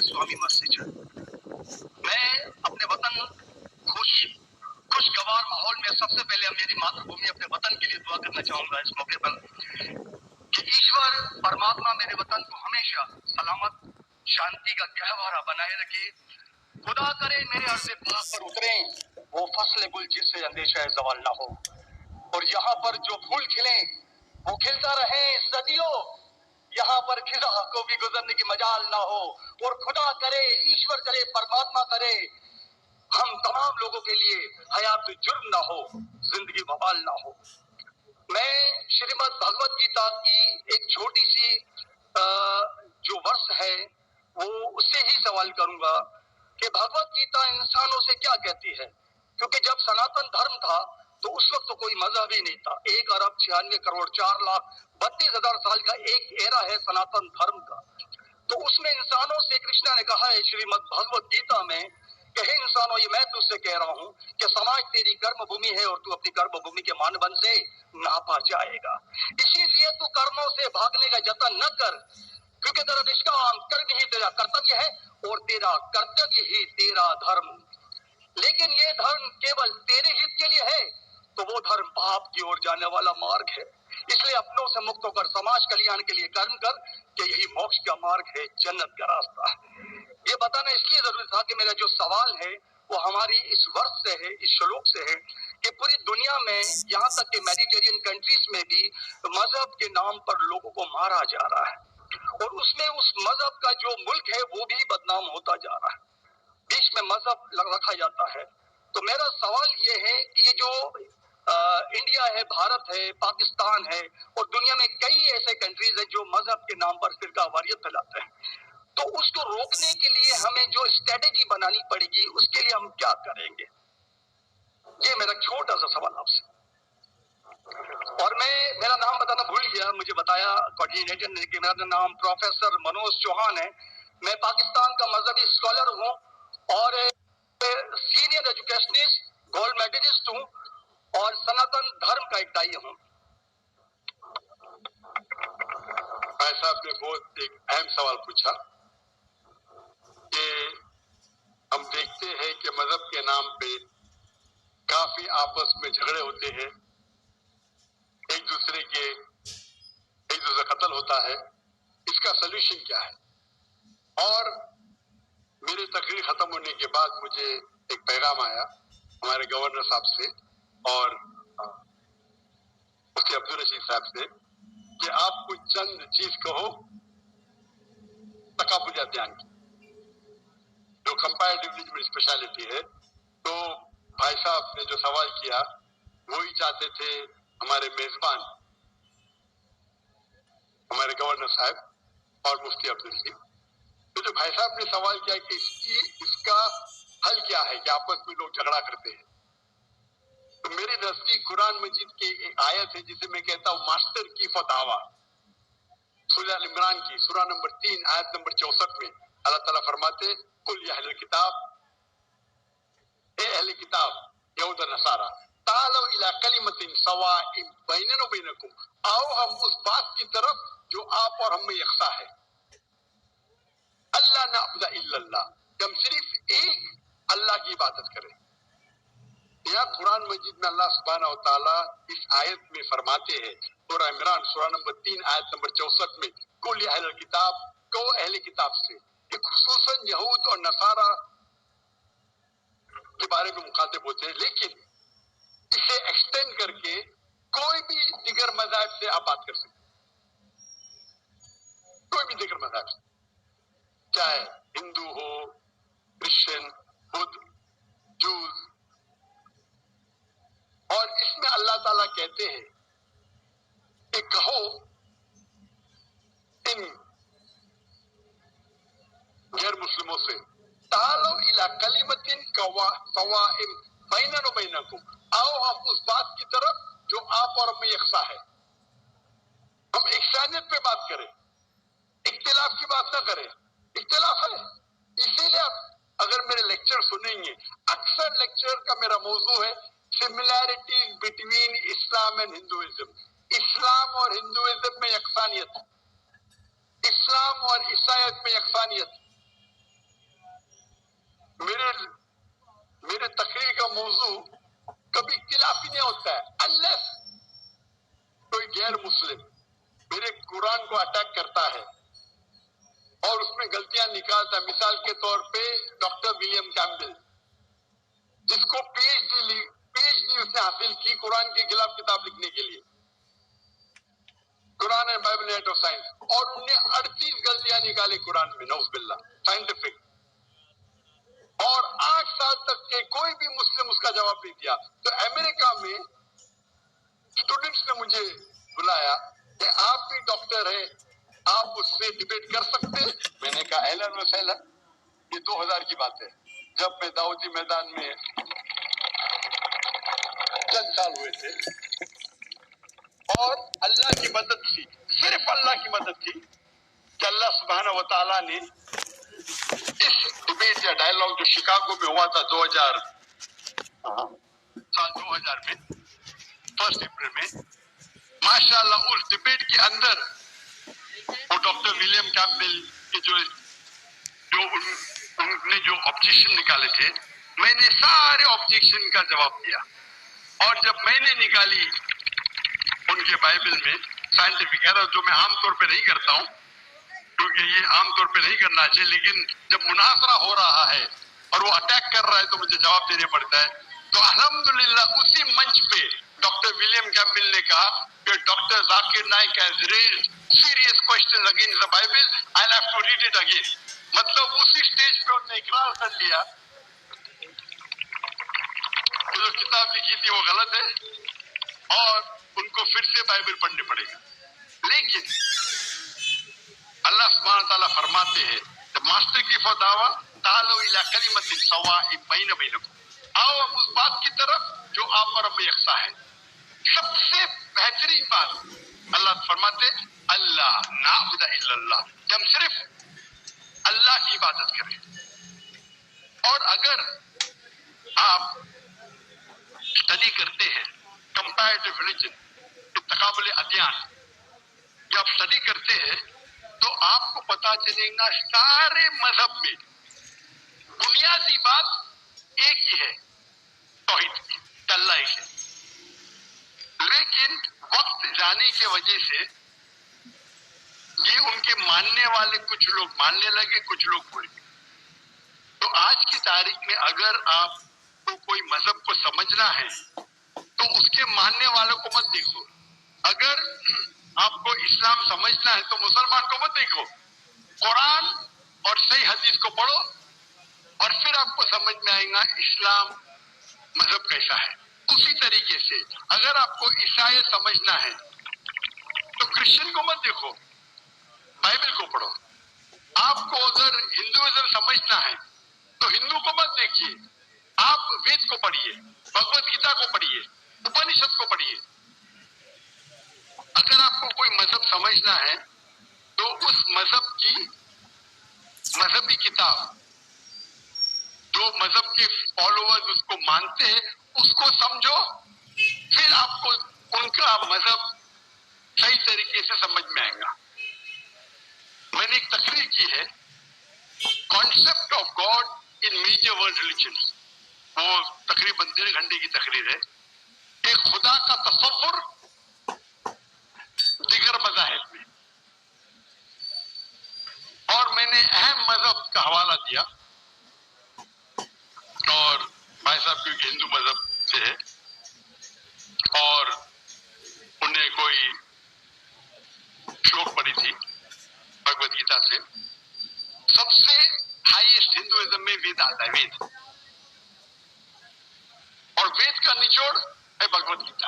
स्वामी मस्जिद मैं अपने वतन खुशगवार माहौल में सबसे पहले मेरी मातृभूमि अपने वतन के लिए दुआ करना चाहूंगा इस मौके पर कि ईश्वर परमात्मा मेरे वतन को हमेशा सलामत शांति का गहवारा बनाए रखे। खुदा करे मेरे अर्ज़ पाक पर उतरे वो फसल गुल जिससे अंदेशा ज़वाल ना हो, और यहाँ पर जो फूल खिले वो खिलता रहे सदियों, यहाँ पर खिजा को भी गुजरने की मजाल ना हो। और खुदा करे, ईश्वर करे, परमात्मा करे हम तमाम लोगों के लिए हयात जुर्म ना हो, जिंदगी बवाल ना हो। मैं श्रीमद् भगवत गीता की एक छोटी सी जो वर्ष है वो उससे ही सवाल करूंगा कि भगवत गीता इंसानों से क्या कहती है, क्योंकि जब सनातन धर्म था तो उस वक्त तो कोई मजहब ही नहीं था। 1,96,4,32,000 साल का एक एरा है सनातन धर्म का। तो उसमें इंसानों से कृष्ण ने कहा है श्रीमद् भगवत गीता में कि हे इंसानों, ये मैं तुझसे कह रहा हूँ कि समाज तेरी कर्म भूमि है और तू अपनी कर्म भूमि के मानदंड से नापा जाएगा। इसीलिए तू कर्मों से भागने का जतन न कर, क्योंकि तेरा निष्काम कर्म ही तेरा कर्तव्य है और तेरा कर्तव्य ही तेरा धर्म। लेकिन ये धर्म केवल तेरे हित के लिए है तो वो धर्म पाप की ओर जाने वाला मार्ग है। इसलिए अपनों से मुक्त होकर समाज कल्याण के लिए कर्म कर कि यही मोक्ष का मार्ग है, जन्नत का रास्ता है। ये बताना इसलिए जरूरी था कि मेरा जो सवाल है वो हमारी इस वर्ष से है, इस श्लोक से है कि पूरी दुनिया में यहाँ तक कि मेडिटेरियन कंट्रीज में भी मजहब के नाम पर लोगों को मारा जा रहा है और उसमें उस मजहब का जो मुल्क है वो भी बदनाम होता जा रहा है, बीच में मजहब रखा जाता है। तो मेरा सवाल ये है कि ये जो इंडिया है, भारत है, पाकिस्तान है और दुनिया में कई ऐसे कंट्रीज हैं जो मजहब के नाम पर फिरका वारियत फैलाते हैं, तो उसको रोकने के लिए हमें जो स्ट्रेटेजी बनानी पड़ेगी उसके लिए हम क्या करेंगे? ये मेरा छोटा सा सवाल आपसे। और मैं मेरा नाम बताना भूल गया, मुझे बताया कोऑर्डिनेटर ने कि मेरा नाम प्रोफेसर मनोज चौहान है। मैं पाकिस्तान का मजहबी स्कॉलर हूँ और सीनियर एजुकेशनिस्ट, गोल्ड मेडलिस्ट हूँ और सनातन धर्म का एक दाई हूँ। भाई साहब ने बहुत एक अहम सवाल पूछा कि हम देखते हैं कि मजहब के नाम पे काफी आपस में झगड़े होते हैं, एक दूसरे कत्ल होता है। इसका सलूशन क्या है? और मेरी तकरीर खत्म होने के बाद मुझे एक पैगाम आया हमारे गवर्नर साहब से और मुफ्ती अब्दुल रशीद साहब से कि आप कुछ चंद चीज कहो तकाबुल अध्ययन की, जो कंपैरेटिवली मेरी स्पेशलिटी है। तो भाई साहब ने जो सवाल किया वही चाहते थे हमारे मेजबान, हमारे गवर्नर साहब और मुफ्ती अब्दुल रशीद। तो जो भाई साहब ने सवाल किया कि इसका हल क्या है कि आपस में लोग झगड़ा करते हैं, तो मेरे नजदीक कुरान मजीद की एक आयत है जिसे मैं कहता हूँ मास्टर की फतावा, सूरह अल इमरान की सूरह नंबर 3 आयत नंबर 64 में अल्लाह ताला फरमाते कुल या अहले किताब, ए अहले किताब यहूद और नसारा, तालो इला कलिमतिन सवाइन बैनना व बैनकुम, आओ हम उस बात की तरफ जो आप और हम में यकसा है। अल्लाह नअबुदा इल्लल्लाह, हम सिर्फ एक अल्लाह की इबादत करें। यहाँ कुरान मजीद में अल्लाह सुब्हानहू व तआला इस आयत में फरमाते हैं, सूरह इमरान सूरह नंबर 3 आयत नंबर 64 में कुल या अहले किताब, को अहले किताब से, ये खुसूसन यहूद और नसारा के बारे में मुखातिब होते हैं, लेकिन इसे एक्सटेंड करके कोई भी दिगर मज़हब से आप बात कर सकते, कोई भी दिगर मज़हब से, चाहे हिंदू हो, क्रिश्चियन, बुद्ध, जूस। और इसमें अल्लाह ताला कहते हैं कि कहो इन गैर मुस्लिमों से, तालो इला कलिमतिन सवाइन बैनना व बैनकुम, आओ हम उस बात की तरफ जो आप और हम में यकसा है। हम इख्सानियत पे बात करें, इख्तिलाफ की बात ना करें। इख्तिलाफ है, इसीलिए आप अगर मेरे लेक्चर सुनेंगे, अक्सर लेक्चर का मेरा मौजू है similarities between Islam and Hinduism, اسلام اور ہندوازم میں یکسانیت، اسلام اور عیسائیت میں یکسانیت. میرے تقریر کا موضوع کبھی اختلافی نہیں ہوتا ہے unless کوئی غیر مسلم میرے قرآن کو اٹیک کرتا ہے اور اس میں غلطیاں نکالتا ہے. مثال کے طور پہ ڈاکٹر ولیم کیمبل، جس کو پی ایچ ڈی اس نے حاصل کی قرآن کے خلاف کتاب لکھنے کے لیے، قرآن اینڈ بائبل ایٹ آف سائنس، اور انہوں نے 38 غلطیاں نکالی قرآن میں، نعوذ باللہ، سائنٹیفک. اور 8 سال تک کے کوئی بھی مسلم اس کا جواب نہیں دیا. تو امریکہ میں اسٹوڈنٹس نے مجھے بلایا کہ آپ بھی ڈاکٹر ہیں، آپ اس سے ڈبیٹ کر سکتے ہیں. میں نے کہا اہلاً و سہلاً. یہ 2000 کی بات ہے، جب میں دعوتی میدان میں چند سال ہوئے تھے، اور اللہ کی مدد تھی، صرف اللہ کی مدد تھی کہ اللہ سبحانہ و تعالیٰ نے اس ڈبیٹ یا ڈائلاگ جو شکاگو میں ہوا تھا 2000 میں 1 اپریل میں، ماشاء اللہ اس ڈبیٹ کے اندر وہ ڈاکٹر ولیم کیمبل کے جو انہوں نے جو آبجیکشن نکالے تھے، میں نے سارے آبجیکشن کا جواب دیا. اور جب میں نے نکالی ان کے بائبل میں سائنٹیفک ایرر، جو میں عام طور پہ نہیں کرتا ہوں کیونکہ یہ عام طور پہ نہیں کرنا چاہیے، لیکن جب مناظرہ ہو رہا ہے اور وہ اٹیک کر رہا ہے تو مجھے جواب دینے پڑتا ہے. تو الحمدللہ اسی منچ پہ ڈاکٹر ولیم کیمبل نے کہا کہ doctor Zakir Naik has raised serious questions against the Bible, I'll have to read it again. مطلب اسی سٹیج پہ انہوں نے اقرار کر لیا کہ جو کتاب لکھی تھی وہ غلط ہے اور ان کو پھر سے بائبل پڑھنے پڑے گا. لیکن اللہ سبحانہ تعالیٰ فرماتے ہیں ماسٹر کی فتاوا تعالوا الی کلمۃ سواء بین بینکم، آؤ ہم اس بات کی طرف جو آپ اور ہم یکساں ہے. سب سے بہترین بات اللہ فرماتے اللہ نعبد الا اللہ، کہ ہم صرف اللہ کی عبادت کریں. اور اگر آپ اسٹڈی کرتے ہیں کمپیریٹیو ریلیجن، تقابل ادیان، جب اسٹڈی کرتے ہیں تو آپ کو پتا چلے گا سارے مذہب میں بنیادی بات ایک ہی ہے، توحید کی، اللہ ایک ہے. لیکن وقت جانے کی وجہ سے یہ ان کے ماننے والے کچھ لوگ ماننے لگے، کچھ لوگ بھول گئے. تو آج کی تاریخ میں اگر آپ کو کوئی مذہب کو سمجھنا ہے تو اس کے ماننے والوں کو مت دیکھو. اگر آپ کو اسلام سمجھنا ہے تو مسلمان کو مت دیکھو، قرآن اور صحیح حدیث کو پڑھو اور پھر آپ کو سمجھ میں آئے گا اسلام مذہب کیسا ہے. اسی طریقے سے اگر آپ کو عیسائی سمجھنا ہے تو کرسچن کو مت دیکھو، بائبل کو پڑھو. آپ کو اگر ہندوازم سمجھنا ہے تو ہندو کو مت دیکھیے، آپ وید کو پڑھیے، بھگوت گیتا کو پڑھیے، اپنشد کو پڑھیے. اگر آپ کو کوئی مذہب سمجھنا ہے تو اس مذہب کی مذہبی کتاب، جو مذہب کے فالوورز اس کو مانتے ہیں، اس کو سمجھو، پھر آپ کو ان کا مذہب صحیح طریقے سے سمجھ میں آئے گا. میں نے ایک تقریر کی ہے concept of God in major world religions, وہ تقریباً 1.5 گھنٹے کی تقریر ہے کہ خدا کا تصور دیگر مذاہب میں. اور میں نے اہم مذہب کا حوالہ دیا، اور بھائی صاحب کیونکہ ہندو مذہب سے ہے اور انہیں کوئی شوق پڑی تھی بھگوت گیتا سے. سب سے ہائیسٹ ہندوازم میں وید آتا ہے، وید، اور وید کا نچوڑ ہے بھگوت گیتا.